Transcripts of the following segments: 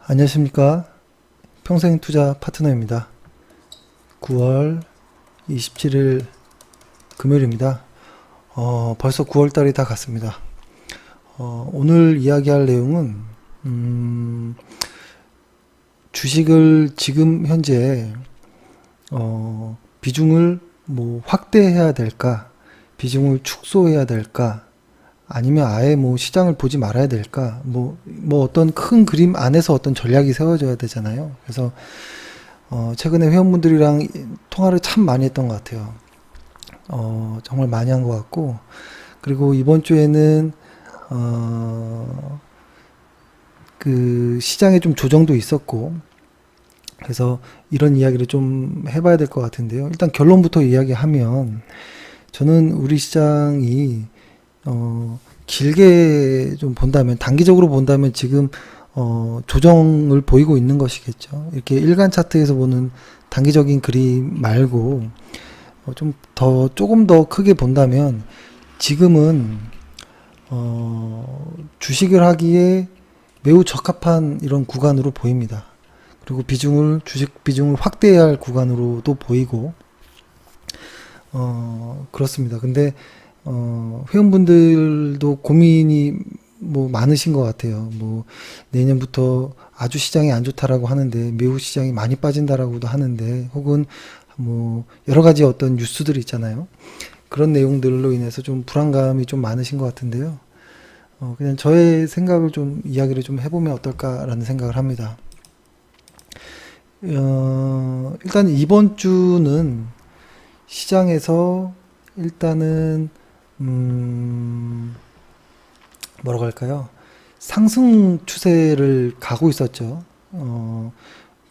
안녕하십니까. 평생투자 파트너입니다. 9월 27일 금요일입니다. 벌써 9월달이 다 갔습니다. 오늘 이야기할 내용은 주식을 지금 현재 비중을 확대해야 될까, 비중을 축소해야 될까, 아니면 아예 시장을 보지 말아야 될까, 어떤 큰 그림 안에서 어떤 전략이 세워져야 되잖아요. 그래서 최근에 회원분들이랑 통화를 참 많이 했던 것 같아요. 정말 많이 한 것 같고, 그리고 이번 주에는 그 시장에 좀 조정도 있었고, 그래서 이런 이야기를 좀 해봐야 될 것 같은데요. 일단 결론부터 이야기하면, 저는 우리 시장이 길게 좀 본다면, 단기적으로 본다면 지금 조정을 보이고 있는 것이겠죠. 이렇게 일간 차트에서 보는 단기적인 그림 말고 조금 더 크게 본다면 지금은 주식을 하기에 매우 적합한 이런 구간으로 보입니다. 그리고 주식 비중을 확대해야 할 구간으로도 보이고, 그렇습니다. 근데 회원분들도 고민이 많으신 것 같아요. 내년부터 아주 시장이 안 좋다라고 하는데, 매우 시장이 많이 빠진다라고도 하는데, 혹은 여러 가지 어떤 뉴스들이 있잖아요. 그런 내용들로 인해서 좀 불안감이 좀 많으신 것 같은데요. 그냥 저의 생각을 이야기를 좀 해보면 어떨까라는 생각을 합니다. 일단 이번 주는 시장에서 일단은 뭐라고 할까요? 상승 추세를 가고 있었죠.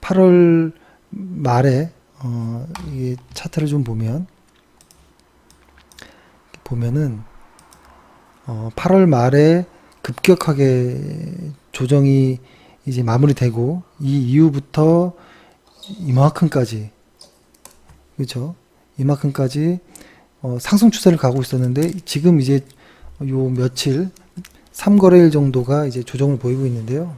8월 말에 이 차트를 좀 보면은 8월 말에 급격하게 조정이 이제 마무리되고, 이 이후부터 이만큼까지, 그렇죠? 이만큼까지 상승 추세를 가고 있었는데, 지금 이제 요 며칠 3거래일 정도가 이제 조정을 보이고 있는데요.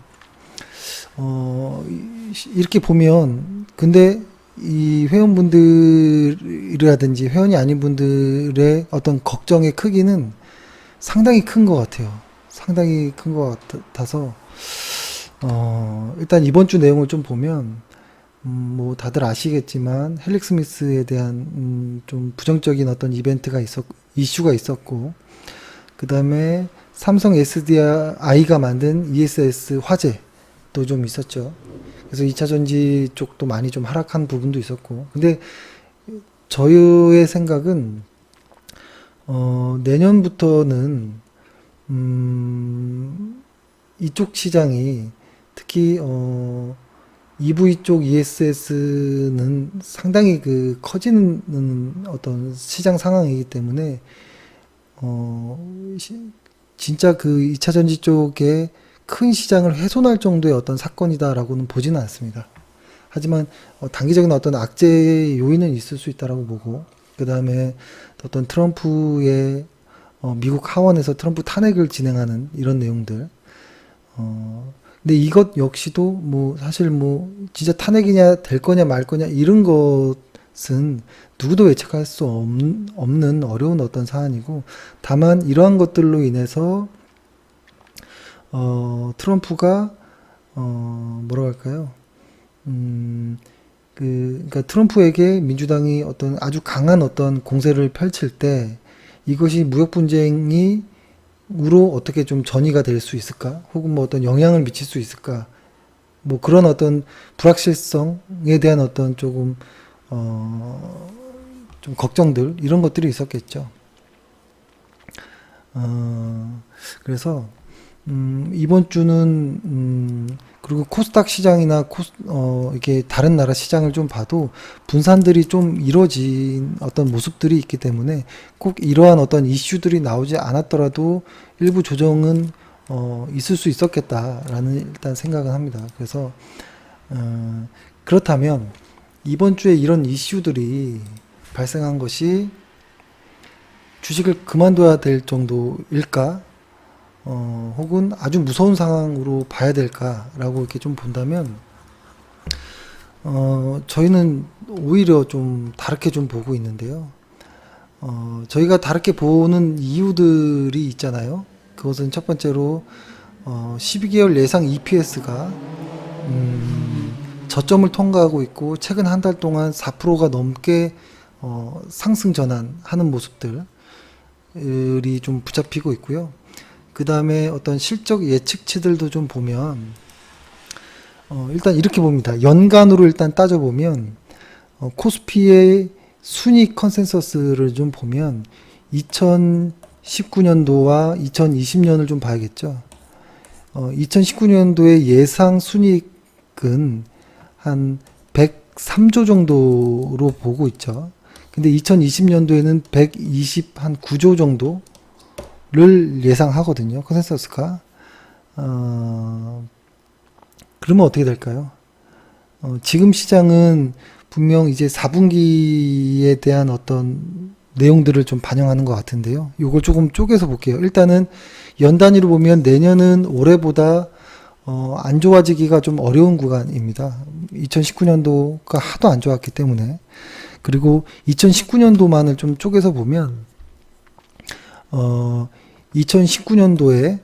이렇게 보면, 근데 이 회원분들이라든지 회원이 아닌 분들의 어떤 걱정의 크기는 상당히 큰 것 같아요. 상당히 큰 것 같아서, 일단 이번 주 내용을 좀 보면, 다들 아시겠지만, 헬릭 스미스에 대한, 좀 부정적인 어떤 이슈가 있었고, 그 다음에 삼성 SDI가 만든 ESS 화재도 좀 있었죠. 그래서 2차 전지 쪽도 많이 좀 하락한 부분도 있었고, 근데 저의 생각은, 내년부터는, 이쪽 시장이, 특히, EV 쪽 ESS는 상당히 커지는 어떤 시장 상황이기 때문에, 진짜 2차 전지 쪽에 큰 시장을 훼손할 정도의 어떤 사건이다라고는 보지는 않습니다. 하지만 단기적인 어떤 악재 요인은 있을 수 있다라고 보고, 그 다음에 어떤 트럼프의 미국 하원에서 트럼프 탄핵을 진행하는 이런 내용들. 근데 이것 역시도 사실 진짜 탄핵이냐 될 거냐 말 거냐 이런 것은 누구도 예측할 수 없는 어려운 어떤 사안이고, 다만 이러한 것들로 인해서 트럼프가 뭐라고 할까요? 그러니까 트럼프에게 민주당이 어떤 아주 강한 어떤 공세를 펼칠 때, 이것이 무역 분쟁이 으로 어떻게 좀 전이가 될 수 있을까? 혹은 어떤 영향을 미칠 수 있을까? 그런 어떤 불확실성에 대한 어떤 좀 걱정들, 이런 것들이 있었겠죠. 그래서, 이번 주는, 그리고 코스닥 시장이나 이렇게 다른 나라 시장을 좀 봐도 분산들이 좀 이루어진 어떤 모습들이 있기 때문에, 꼭 이러한 어떤 이슈들이 나오지 않았더라도 일부 조정은 있을 수 있었겠다라는 일단 생각은 합니다. 그래서 그렇다면 이번 주에 이런 이슈들이 발생한 것이 주식을 그만둬야 될 정도일까? 혹은 아주 무서운 상황으로 봐야 될까라고 이렇게 좀 본다면, 저희는 오히려 좀 다르게 좀 보고 있는데요. 저희가 다르게 보는 이유들이 있잖아요. 그것은 첫 번째로 12개월 예상 EPS가 저점을 통과하고 있고 최근 한 달 동안 4%가 넘게 상승 전환하는 모습들이 좀 붙잡히고 있고요. 그 다음에 어떤 실적 예측치들도 좀 보면 일단 이렇게 봅니다. 연간으로 일단 따져보면 코스피의 순위 컨센서스를 좀 보면 2019년도와 2020년을 좀 봐야겠죠. 2019년도의 예상 순이익은 한 103조 정도로 보고 있죠. 근데 2020년도에는 129조 정도를 예상하거든요. 컨센서스가. 그러면 어떻게 될까요? 지금 시장은 분명 이제 4분기에 대한 어떤 내용들을 좀 반영하는 것 같은데요. 이걸 조금 쪼개서 볼게요. 일단은 연 단위로 보면 내년은 올해보다 안 좋아지기가 좀 어려운 구간입니다. 2019년도가 하도 안 좋았기 때문에. 그리고 2019년도만을 좀 쪼개서 보면 2019년도에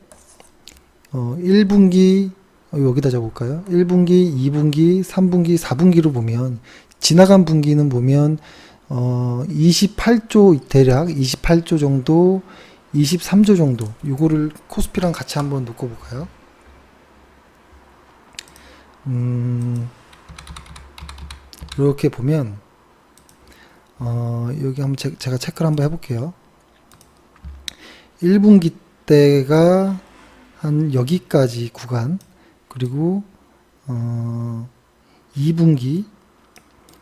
1분기 여기다 적어볼까요? 1분기, 2분기, 3분기, 4분기로 보면 지나간 분기는 보면 28조 대략 28조 정도, 23조 정도 요거를 코스피랑 같이 한번 놓고 볼까요? 이렇게 보면 여기 한번 제가 체크를 한번 해볼게요. 1분기 때가 한 여기까지 구간, 그리고 2분기,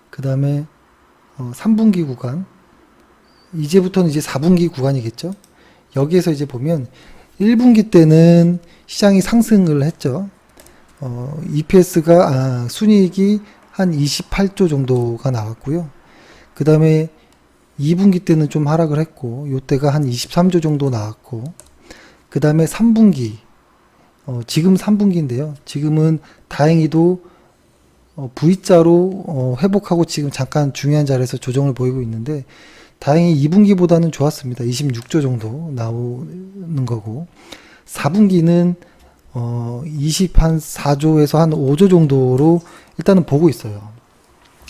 그 다음에 3분기 구간, 이제부터는 이제 4분기 구간이겠죠. 여기에서 이제 보면 1분기 때는 시장이 상승을 했죠. EPS가 순이익이 한 28조 정도가 나왔고요. 그 다음에 2분기 때는 좀 하락을 했고, 요때가 한 23조 정도 나왔고, 그 다음에 3분기, 지금 3분기인데요. 지금은 다행히도 V자로 회복하고 지금 잠깐 중요한 자리에서 조정을 보이고 있는데, 다행히 2분기보다는 좋았습니다. 26조 정도 나오는 거고, 4분기는 24조에서 한 5조 정도로 일단은 보고 있어요.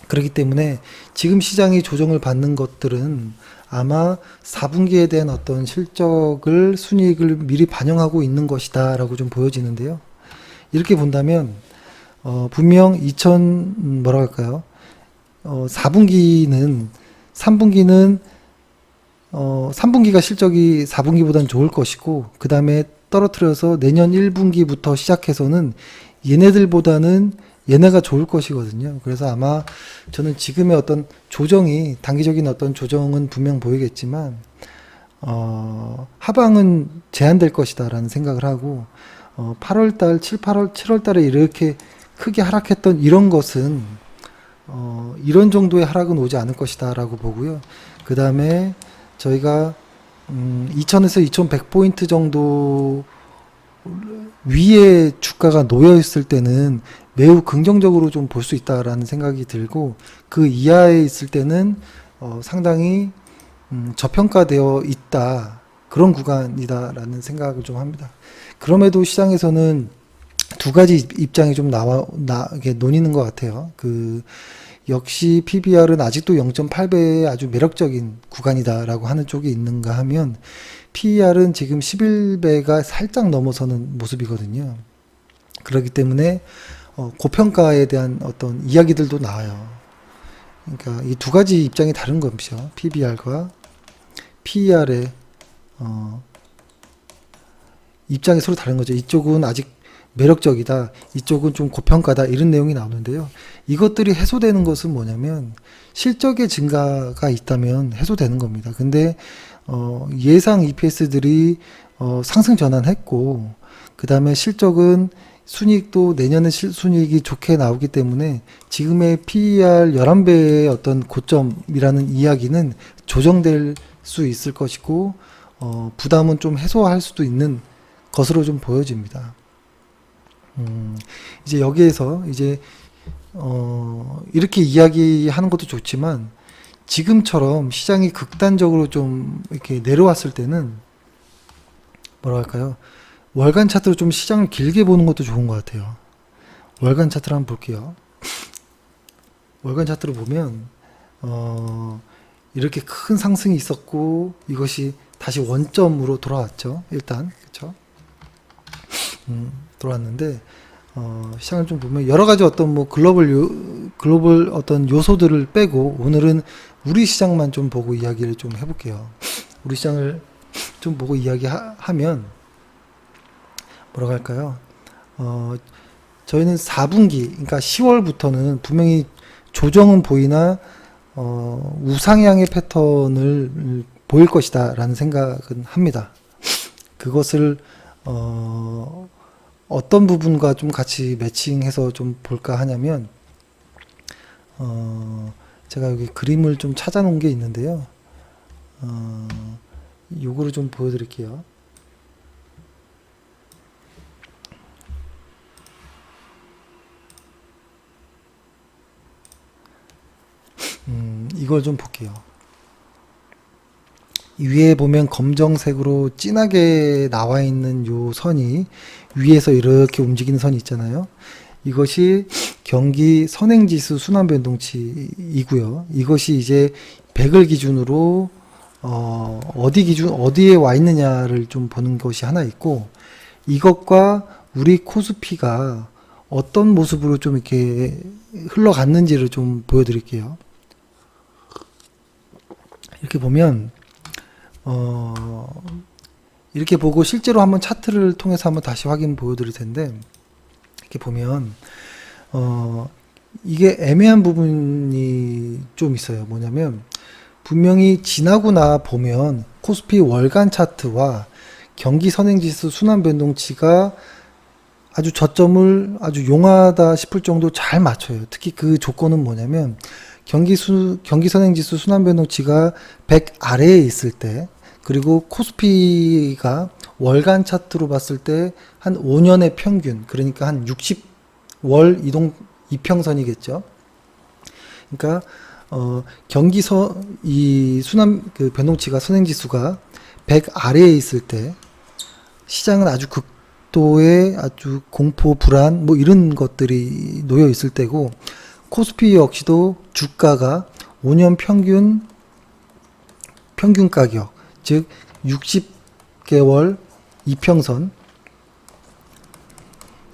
그렇기 때문에 지금 시장이 조정을 받는 것들은 아마 4분기에 대한 어떤 실적을, 순이익을 미리 반영하고 있는 것이다 라고 좀 보여지는데요. 이렇게 본다면 분명 4분기는 3분기가 실적이 4분기보다는 좋을 것이고, 그 다음에 떨어뜨려서 내년 1분기부터 시작해서는 얘네가 좋을 것이거든요. 그래서 아마 저는 지금의 어떤 조정이, 단기적인 어떤 조정은 분명 보이겠지만, 하방은 제한될 것이다라는 생각을 하고, 8월달, 7월달에 이렇게 크게 하락했던 이런 것은, 이런 정도의 하락은 오지 않을 것이다라고 보고요. 그 다음에 저희가 2000에서 2100포인트 정도 위에 주가가 놓여 있을 때는 매우 긍정적으로 좀 볼 수 있다라는 생각이 들고, 그 이하에 있을 때는 상당히 저평가되어 있다, 그런 구간이다라는 생각을 좀 합니다. 그럼에도 시장에서는 두 가지 입장이 좀 이게 논의는 것 같아요. 역시 PBR은 아직도 0.8배의 아주 매력적인 구간이다라고 하는 쪽이 있는가 하면, PER은 지금 11배가 살짝 넘어서는 모습이거든요. 그렇기 때문에 고평가에 대한 어떤 이야기들도 나와요. 그러니까 이 두 가지 입장이 다른 것이죠. PBR과 PER의 입장이 서로 다른 거죠. 이쪽은 아직 매력적이다, 이쪽은 좀 고평가다, 이런 내용이 나오는데요. 이것들이 해소되는 것은 뭐냐면 실적의 증가가 있다면 해소되는 겁니다. 근데 예상 EPS들이 상승 전환했고, 그 다음에 실적은 순이익도 내년에 순이익이 좋게 나오기 때문에 지금의 PER 11배의 어떤 고점이라는 이야기는 조정될 수 있을 것이고, 부담은 좀 해소할 수도 있는 것으로 좀 보여집니다. 이제 여기에서 이제 이렇게 이야기하는 것도 좋지만 지금처럼 시장이 극단적으로 좀 이렇게 내려왔을 때는 뭐라 할까요? 월간 차트로 좀 시장을 길게 보는 것도 좋은 것 같아요. 월간 차트를 한번 볼게요. 월간 차트로 보면 이렇게 큰 상승이 있었고 이것이 다시 원점으로 돌아왔죠. 일단 그렇죠. 돌아왔는데 시장을 좀 보면 여러 가지 어떤 뭐 글로벌 어떤 요소들을 빼고 오늘은 우리 시장만 좀 보고 이야기를 좀 해볼게요. 우리 시장을 좀 보고 이야기하면 뭐라고 할까요? 저희는 4분기, 그러니까 10월부터는 분명히 조정은 보이나 우상향의 패턴을 보일 것이다 라는 생각은 합니다. 그것을 어떤 부분과 좀 같이 매칭해서 좀 볼까 하냐면 제가 여기 그림을 좀 찾아 놓은 게 있는데요. 요거를 좀 보여드릴게요. 이걸 좀 볼게요. 위에 보면 검정색으로 진하게 나와 있는 요 선이 위에서 이렇게 움직이는 선이 있잖아요. 이것이 경기 선행지수 순환변동치이고요. 이것이 이제 100을 기준으로 어디에 와 있느냐를 좀 보는 것이 하나 있고, 이것과 우리 코스피가 어떤 모습으로 좀 이렇게 흘러갔는지를 좀 보여드릴게요. 이렇게 보면 이렇게 보고 실제로 한번 차트를 통해서 한번 다시 확인 보여드릴 텐데, 이렇게 보면 이게 애매한 부분이 좀 있어요. 뭐냐면 분명히 지나고 나 보면 코스피 월간 차트와 경기 선행지수 순환변동치가 아주 저점을 아주 용하다 싶을 정도 잘 맞춰요. 특히 그 조건은 뭐냐면 경기 선행지수 순환변동치가 100 아래에 있을 때, 그리고 코스피가 월간 차트로 봤을 때 한 5년의 평균, 그러니까 한 60월 이평선이겠죠. 그러니까 이 변동치가 선행지수가 100 아래에 있을 때 시장은 아주 극도의 아주 공포, 불안 뭐 이런 것들이 놓여 있을 때고, 코스피 역시도 주가가 5년 평균 가격, 즉 60개월 이평선,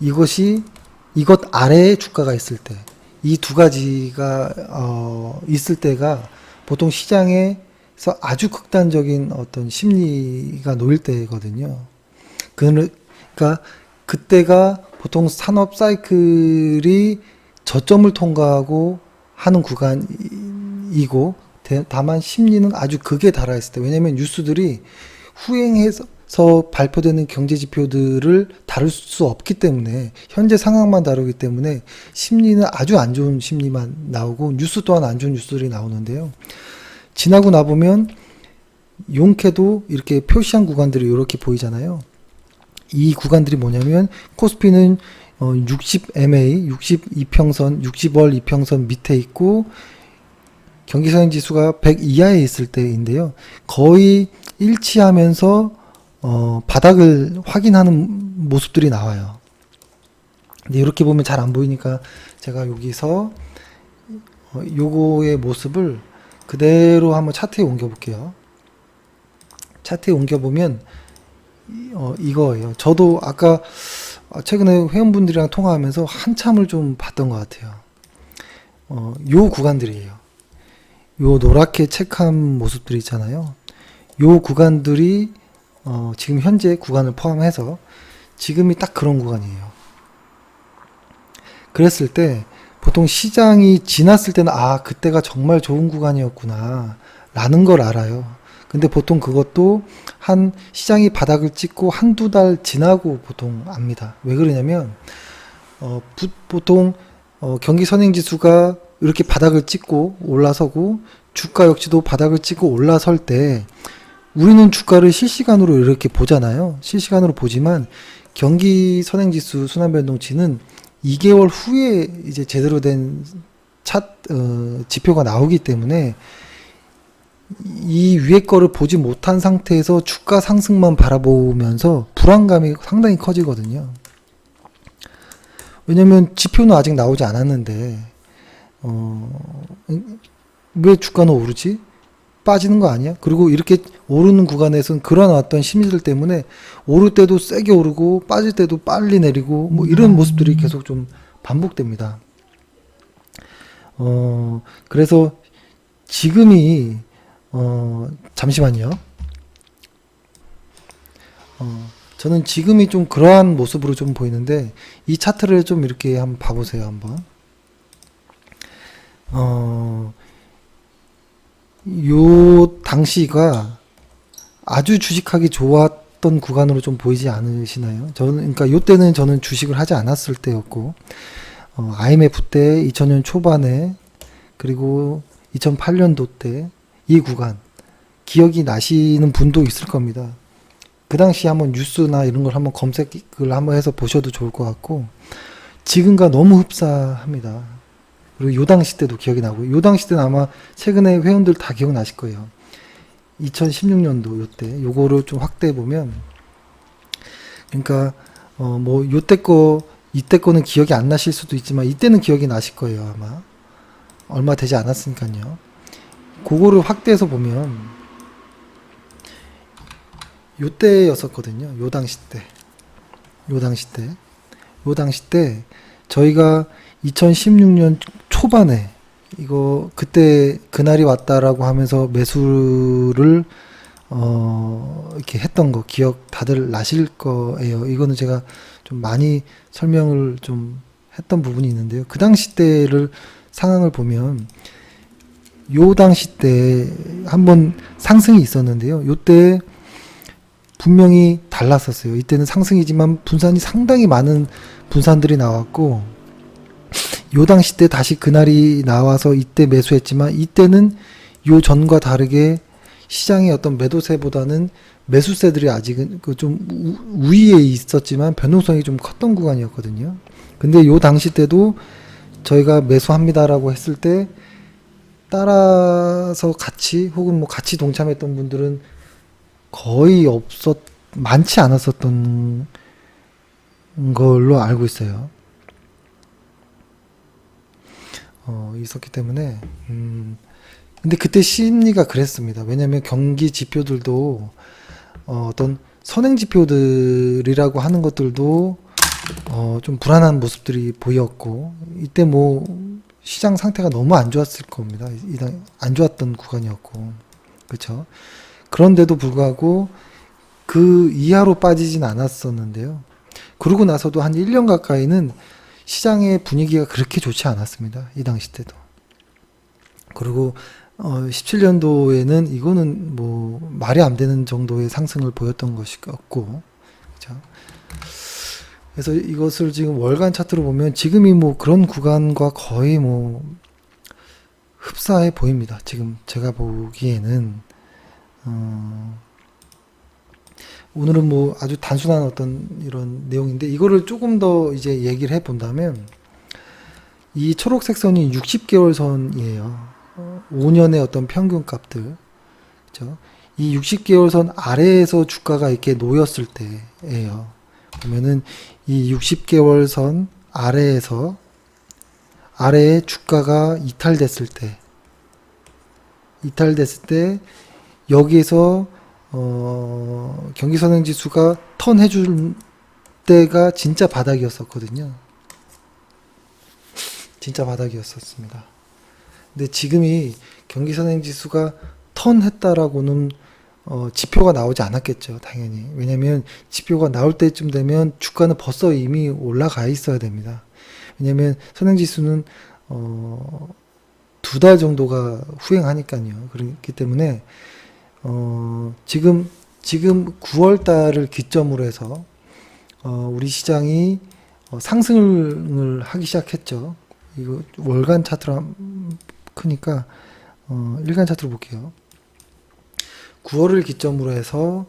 이것 아래에 주가가 있을 때, 이 두 가지가 있을 때가 보통 시장에서 아주 극단적인 어떤 심리가 놓일 때거든요. 그러니까 그때가 보통 산업 사이클이 저점을 통과하고 하는 구간이고, 다만 심리는 아주 극에 달하있을 때, 왜냐면 뉴스들이 후행해서 발표되는 경제 지표들을 다룰 수 없기 때문에, 현재 상황만 다루기 때문에 심리는 아주 안 좋은 심리만 나오고, 뉴스 또한 안 좋은 뉴스들이 나오는데요. 지나고 나보면 용케도 이렇게 표시한 구간들이 이렇게 보이잖아요. 이 구간들이 뭐냐면 코스피는 60MA, 62평선, 60월 이평선 밑에 있고, 경기선행지수가 100 이하에 있을 때인데요. 거의 일치하면서 바닥을 확인하는 모습들이 나와요. 근데 이렇게 보면 잘 안 보이니까 제가 여기서 요거의 모습을 그대로 한번 차트에 옮겨 볼게요. 차트에 옮겨 보면 이거예요. 저도 아까 최근에 회원분들이랑 통화하면서 한참을 좀 봤던 것 같아요. 요 구간들이에요. 요 노랗게 체크한 모습들이 있잖아요. 요 구간들이 지금 현재 구간을 포함해서 지금이 딱 그런 구간이에요. 그랬을 때 보통 시장이 지났을 때는 그때가 정말 좋은 구간이었구나 라는 걸 알아요. 근데 보통 그것도 한 시장이 바닥을 찍고 한두 달 지나고 보통 압니다. 왜 그러냐면 보통 경기 선행지수가 이렇게 바닥을 찍고 올라서고, 주가 역시도 바닥을 찍고 올라설 때 우리는 주가를 실시간으로 이렇게 보잖아요. 실시간으로 보지만 경기 선행지수 순환변동치는 2개월 후에 이제 제대로 된 지표가 나오기 때문에 이 위에 거를 보지 못한 상태에서 주가 상승만 바라보면서 불안감이 상당히 커지거든요. 왜냐면 지표는 아직 나오지 않았는데 왜 주가는 오르지? 빠지는 거 아니야? 그리고 이렇게 오르는 구간에서는 그런 어떤 심리들 때문에 오를 때도 세게 오르고 빠질 때도 빨리 내리고 뭐 이런 모습들이 계속 좀 반복됩니다. 그래서 지금이 잠시만요. 저는 지금이 좀 그러한 모습으로 좀 보이는데 이 차트를 좀 이렇게 한번 봐보세요. 한번. 요 당시가 아주 주식하기 좋았던 구간으로 좀 보이지 않으시나요? 그러니까 요 때는 저는 주식을 하지 않았을 때였고, IMF 때 2000년 초반에 그리고 2008년도 때 이 구간 기억이 나시는 분도 있을 겁니다. 그 당시 한번 뉴스나 이런 걸 한번 검색을 한번 해서 보셔도 좋을 것 같고, 지금과 너무 흡사합니다. 그리고 요 당시 때도 기억이 나고, 요 당시 때는 아마 최근에 회원들 다 기억나실 거예요. 2016년도 요때 요거를 좀 확대해 보면, 그러니까 뭐 요때 거 이때 거는 기억이 안 나실 수도 있지만 이때는 기억이 나실 거예요. 아마 얼마 되지 않았으니까요. 그거를 확대해서 보면 요때였었거든요. 요 당시 때 저희가 2016년 초반에 이거 그때 그날이 왔다라고 하면서 매수를 이렇게 했던 거 기억 다들 나실 거예요. 이거는 제가 좀 많이 설명을 좀 했던 부분이 있는데요. 그 당시 때를 상황을 보면 요 당시 때 한번 상승이 있었는데요. 요때 분명히 달랐었어요. 이때는 상승이지만 분산이 상당히 많은 분산들이 나왔고, 요 당시 때 다시 그날이 나와서 이때 매수했지만 이때는 요 전과 다르게 시장의 어떤 매도세보다는 매수세들이 아직은 그 좀 우위에 있었지만 변동성이 좀 컸던 구간이었거든요. 근데 요 당시 때도 저희가 매수합니다라고 했을 때 따라서 같이 혹은 뭐 같이 동참했던 분들은 거의 많지 않았었던 걸로 알고 있어요. 있었기 때문에 근데 그때 심리가 그랬습니다. 왜냐면 경기 지표들도 어떤 선행 지표들이라고 하는 것들도 좀 불안한 모습들이 보였고, 이때 뭐 시장 상태가 너무 안 좋았을 겁니다. 안 좋았던 구간이었고, 그렇죠. 그런데도 불구하고 그 이하로 빠지진 않았었는데요. 그러고 나서도 한 1년 가까이는 시장의 분위기가 그렇게 좋지 않았습니다. 이 당시 때도. 그리고 17년도에는 이거는 뭐 말이 안 되는 정도의 상승을 보였던 것이었고, 그렇죠? 그래서 이것을 지금 월간 차트로 보면 지금이 뭐 그런 구간과 거의 뭐 흡사해 보입니다. 지금 제가 보기에는 오늘은 뭐 아주 단순한 어떤 이런 내용인데, 이거를 조금 더 이제 얘기를 해 본다면 이 초록색 선이 60개월 선이에요. 5년의 어떤 평균 값들. 그죠? 이 60개월 선 아래에서 주가가 이렇게 놓였을 때예요. 보면은 이 60개월 선 아래에 주가가 이탈됐을 때 여기에서 경기선행지수가 턴해줄 때가 진짜 바닥이었었거든요. 진짜 바닥이었었습니다. 근데 지금이 경기선행지수가 턴했다라고는 지표가 나오지 않았겠죠, 당연히. 왜냐면 지표가 나올 때쯤 되면 주가는 벌써 이미 올라가 있어야 됩니다. 왜냐면 선행지수는 2달 정도가 후행하니까요. 그렇기 때문에 지금 9월 달을 기점으로 해서 우리 시장이 상승을 하기 시작했죠. 이거 월간 차트로 크니까 일간 차트로 볼게요. 9월을 기점으로 해서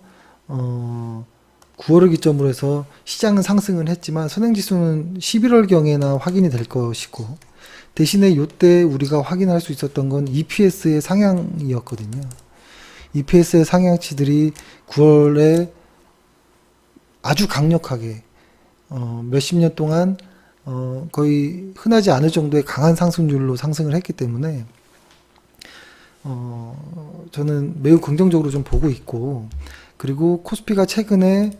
9월을 기점으로 해서 시장은 상승을 했지만 선행지수는 11월경에나 확인이 될 것이고, 대신에 이때 우리가 확인할 수 있었던 건 EPS의 상향이었거든요. EPS의 상향치들이 9월에 아주 강력하게 몇십 년 동안 거의 흔하지 않을 정도의 강한 상승률로 상승을 했기 때문에 저는 매우 긍정적으로 좀 보고 있고, 그리고 코스피가 최근에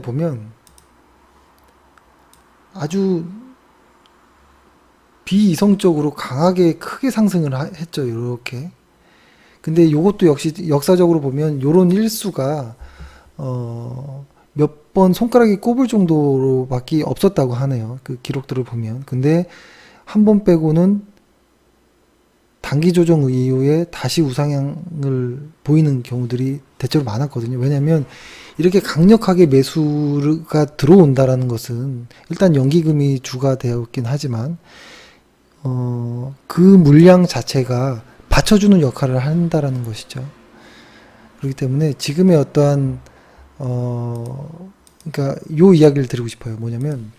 보면 아주 비이성적으로 강하게 크게 상승을 했죠. 이렇게. 근데 요것도 역시 역사적으로 보면 요런 일수가 몇 번 손가락이 꼽을 정도로밖에 없었다고 하네요. 그 기록들을 보면. 근데 한 번 빼고는 단기 조정 이후에 다시 우상향을 보이는 경우들이 대체로 많았거든요. 왜냐면 이렇게 강력하게 매수가 들어온다라는 것은 일단 연기금이 주가 되었긴 하지만 그 물량 자체가 받쳐주는 역할을 한다라는 것이죠. 그렇기 때문에 지금의 어떠한 그러니까 요 이야기를 드리고 싶어요. 뭐냐면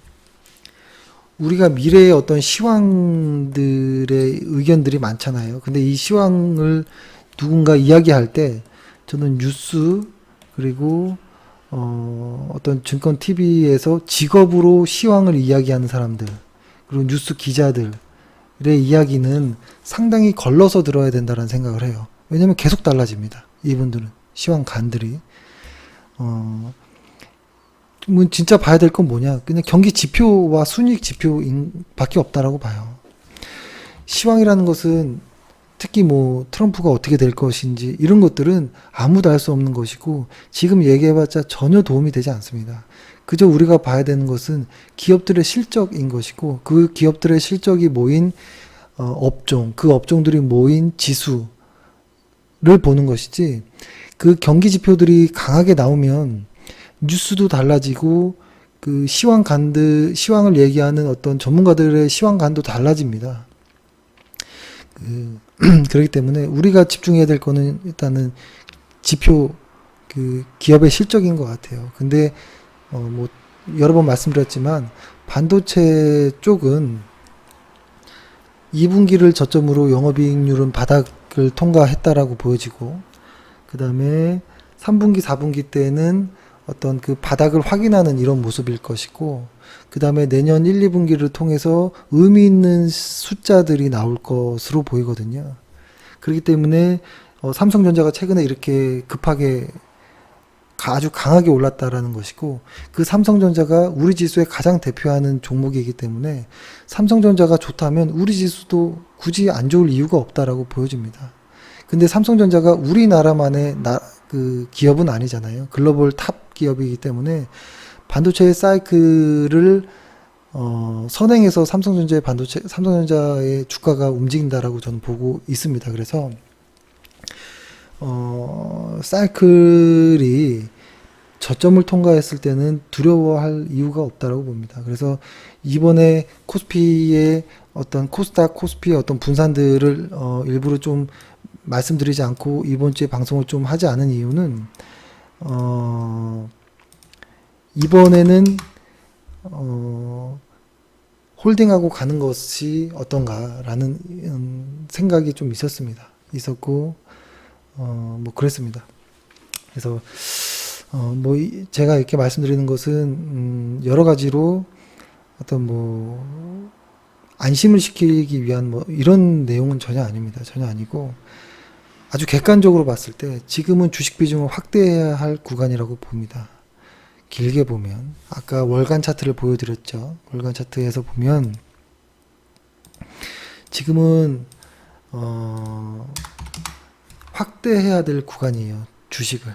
우리가 미래의 어떤 시황들의 의견들이 많잖아요. 근데 이 시황을 누군가 이야기할 때 저는 뉴스 그리고 어떤 증권 TV에서 직업으로 시황을 이야기하는 사람들 그리고 뉴스 기자들의 이야기는 상당히 걸러서 들어야 된다는 생각을 해요. 왜냐면 계속 달라집니다. 이분들은 시황관들이 뭐 진짜 봐야 될 건 뭐냐? 그냥 경기 지표와 순이익 지표밖에 없다라고 봐요. 시황이라는 것은 특히 뭐 트럼프가 어떻게 될 것인지 이런 것들은 아무도 알 수 없는 것이고 지금 얘기해봤자 전혀 도움이 되지 않습니다. 그저 우리가 봐야 되는 것은 기업들의 실적인 것이고 그 기업들의 실적이 모인 업종, 그 업종들이 모인 지수를 보는 것이지 그 경기 지표들이 강하게 나오면 뉴스도 달라지고 그 시황을 얘기하는 어떤 전문가들의 시황관도 달라집니다. 그렇기 때문에 우리가 집중해야 될 거는 일단은 지표, 그 기업의 실적인 것 같아요. 근데 뭐 여러 번 말씀드렸지만 반도체 쪽은 2분기를 저점으로 영업이익률은 바닥을 통과했다라고 보여지고, 그 다음에 3분기, 4분기 때는 어떤 그 바닥을 확인하는 이런 모습일 것이고, 그 다음에 내년 1, 2분기를 통해서 의미 있는 숫자들이 나올 것으로 보이거든요. 그렇기 때문에 삼성전자가 최근에 이렇게 급하게 아주 강하게 올랐다라는 것이고, 그 삼성전자가 우리 지수의 가장 대표하는 종목이기 때문에 삼성전자가 좋다면 우리 지수도 굳이 안 좋을 이유가 없다라고 보여집니다. 근데 삼성전자가 우리나라만의 그 기업은 아니잖아요. 글로벌 탑 기업이기 때문에 반도체의 사이클을 선행해서 삼성전자의 주가가 움직인다라고 저는 보고 있습니다. 그래서 사이클이 저점을 통과했을 때는 두려워할 이유가 없다라고 봅니다. 그래서 이번에 코스피의 어떤 코스닥, 코스피의 어떤 분산들을 일부러 좀 말씀드리지 않고 이번 주에 방송을 좀 하지 않은 이유는 이번에는 홀딩하고 가는 것이 어떤가라는 생각이 좀 있었고 뭐 그랬습니다. 그래서 뭐 제가 이렇게 말씀드리는 것은 여러 가지로 어떤 뭐 안심을 시키기 위한 뭐 이런 내용은 전혀 아닙니다. 전혀 아니고 아주 객관적으로 봤을 때 지금은 주식 비중을 확대해야 할 구간이라고 봅니다. 길게 보면 아까 월간 차트를 보여드렸죠. 월간 차트에서 보면 지금은 확대해야 될 구간이에요. 주식을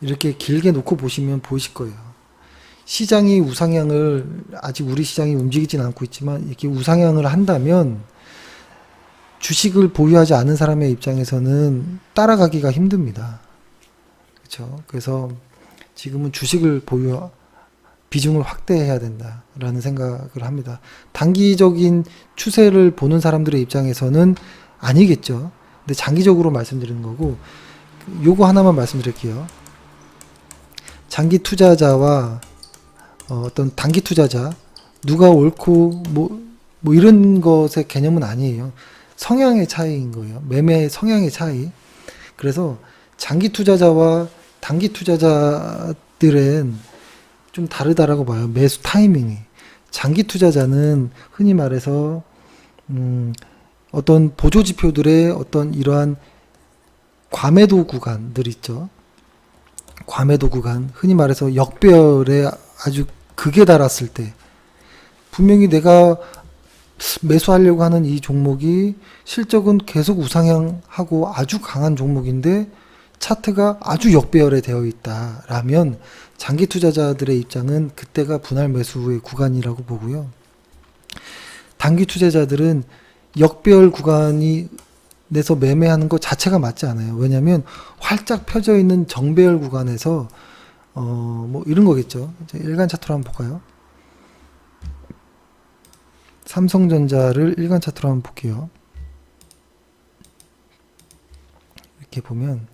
이렇게 길게 놓고 보시면 보이실 거예요. 시장이 우상향을 아직 우리 시장이 움직이진 않고 있지만 이렇게 우상향을 한다면 주식을 보유하지 않은 사람의 입장에서는 따라가기가 힘듭니다. 그렇죠? 그래서 지금은 주식을 비중을 확대해야 된다라는 생각을 합니다. 단기적인 추세를 보는 사람들의 입장에서는 아니겠죠. 근데 장기적으로 말씀드리는 거고, 요거 하나만 말씀드릴게요. 장기 투자자와 어떤 단기 투자자, 누가 옳고 뭐 이런 것의 개념은 아니에요. 성향의 차이인 거예요. 매매의 성향의 차이. 그래서 장기 투자자와 단기 투자자들은 좀 다르다라고 봐요. 매수 타이밍이. 장기 투자자는 흔히 말해서 어떤 보조 지표들의 어떤 이러한 과매도 구간들 있죠. 과매도 구간, 흔히 말해서 역배열에 아주 극에 달았을 때, 분명히 내가 매수하려고 하는 이 종목이 실적은 계속 우상향하고 아주 강한 종목인데 차트가 아주 역배열에 되어 있다라면 장기 투자자들의 입장은 그때가 분할 매수의 구간이라고 보고요. 단기 투자자들은 역배열 구간이 내서 매매하는 것 자체가 맞지 않아요. 왜냐하면 활짝 펴져 있는 정배열 구간에서 뭐 이런 거겠죠. 이제 일간 차트로 한번 볼까요? 삼성전자를 일간 차트로 한번 볼게요. 이렇게 보면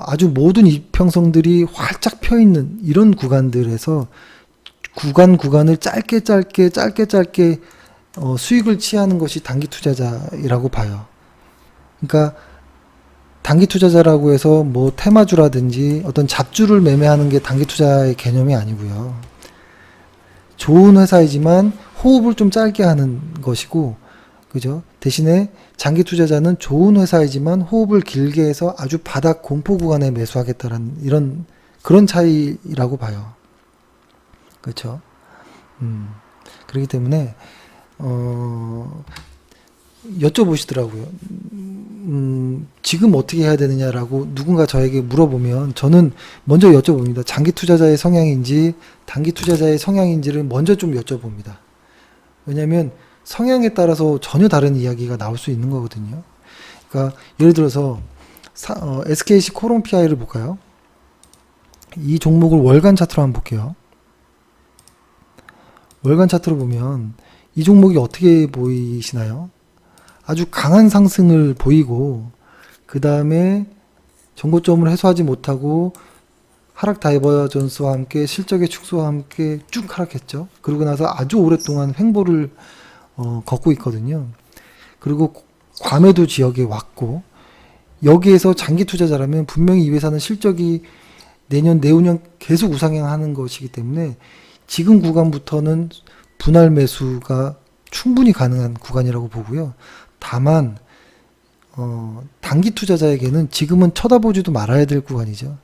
아주 모든 이평선들이 활짝 펴 있는 이런 구간들에서 구간을 짧게 수익을 취하는 것이 단기 투자자이라고 봐요. 그러니까 단기 투자자라고 해서 뭐 테마주라든지 어떤 잡주를 매매하는 게 단기 투자의 개념이 아니고요. 좋은 회사이지만 호흡을 좀 짧게 하는 것이고, 그죠? 대신에 장기 투자자는 좋은 회사이지만 호흡을 길게 해서 아주 바닥 공포 구간에 매수하겠다라는 그런 차이라고 봐요. 그렇죠? 그렇기 때문에 여쭤보시더라고요. 지금 어떻게 해야 되느냐라고 누군가 저에게 물어보면 저는 먼저 여쭤봅니다. 장기 투자자의 성향인지 단기 투자자의 성향인지를 먼저 좀 여쭤봅니다. 왜냐하면 성향에 따라서 전혀 다른 이야기가 나올 수 있는 거거든요. 그러니까 예를 들어서 SKC 코롱 PI를 볼까요? 이 종목을 월간 차트로 한번 볼게요. 월간 차트로 보면 이 종목이 어떻게 보이시나요? 아주 강한 상승을 보이고, 그 다음에 정고점을 해소하지 못하고 하락 다이버전스와 함께 실적의 축소와 함께 쭉 하락했죠. 그러고 나서 아주 오랫동안 횡보를 걷고 있거든요. 그리고 과매도 지역에 왔고, 여기에서 장기 투자자라면 분명히 이 회사는 실적이 내년 내후년 계속 우상향하는 것이기 때문에 지금 구간부터는 분할 매수가 충분히 가능한 구간이라고 보고요. 다만 단기 투자자에게는 지금은 쳐다보지도 말아야 될 구간이죠.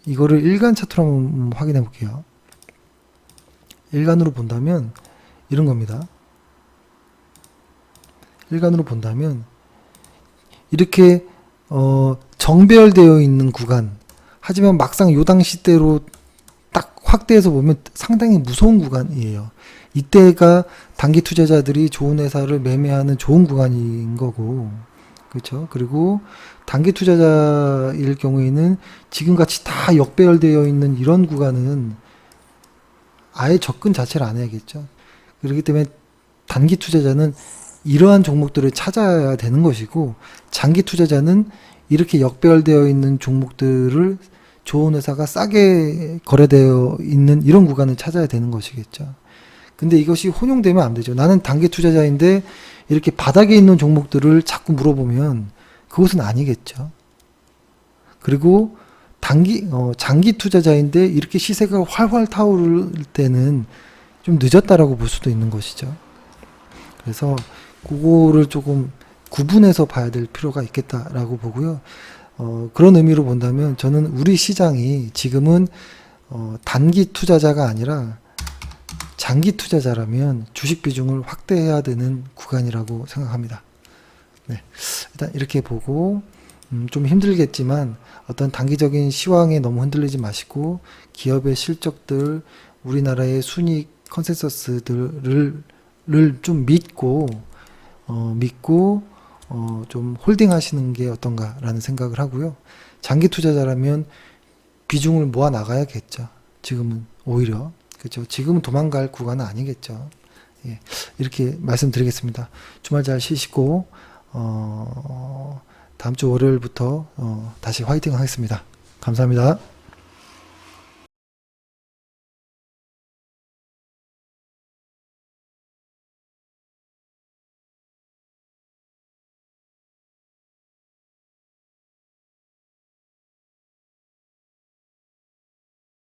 이거를 일간 차트로 한번 확인해 볼게요. 일간으로 본다면 이런 겁니다. 일간으로 본다면 이렇게 정배열되어 있는 구간, 하지만 막상 요 당시대로 딱 확대해서 보면 상당히 무서운 구간이에요. 이때가 단기 투자자들이 좋은 회사를 매매하는 좋은 구간인 거고, 그렇죠? 그리고 단기 투자자일 경우에는 지금같이 다 역배열되어 있는 이런 구간은 아예 접근 자체를 안 해야겠죠. 그렇기 때문에 단기 투자자는 이러한 종목들을 찾아야 되는 것이고, 장기 투자자는 이렇게 역배열되어 있는 종목들을 좋은 회사가 싸게 거래되어 있는 이런 구간을 찾아야 되는 것이겠죠. 근데 이것이 혼용되면 안 되죠. 나는 단기 투자자인데 이렇게 바닥에 있는 종목들을 자꾸 물어보면 그것은 아니겠죠. 그리고 장기 투자자인데 이렇게 시세가 활활 타오를 때는 좀 늦었다라고 볼 수도 있는 것이죠. 그래서 그거를 조금 구분해서 봐야 될 필요가 있겠다라고 보고요. 그런 의미로 본다면 저는 우리 시장이 지금은 단기 투자자가 아니라 장기 투자자라면 주식 비중을 확대해야 되는 구간이라고 생각합니다. 네, 일단 이렇게 보고 좀 힘들겠지만 어떤 단기적인 시황에 너무 흔들리지 마시고 기업의 실적들, 우리나라의 순이익 컨센서스들을 좀 믿고 좀 홀딩하시는 게 어떤가라는 생각을 하고요. 장기 투자자라면 비중을 모아 나가야겠죠. 지금은 오히려 그렇죠. 지금은 도망갈 구간은 아니겠죠. 예, 이렇게 말씀드리겠습니다. 주말 잘 쉬시고 다음 주 월요일부터 다시 화이팅 하겠습니다. 감사합니다.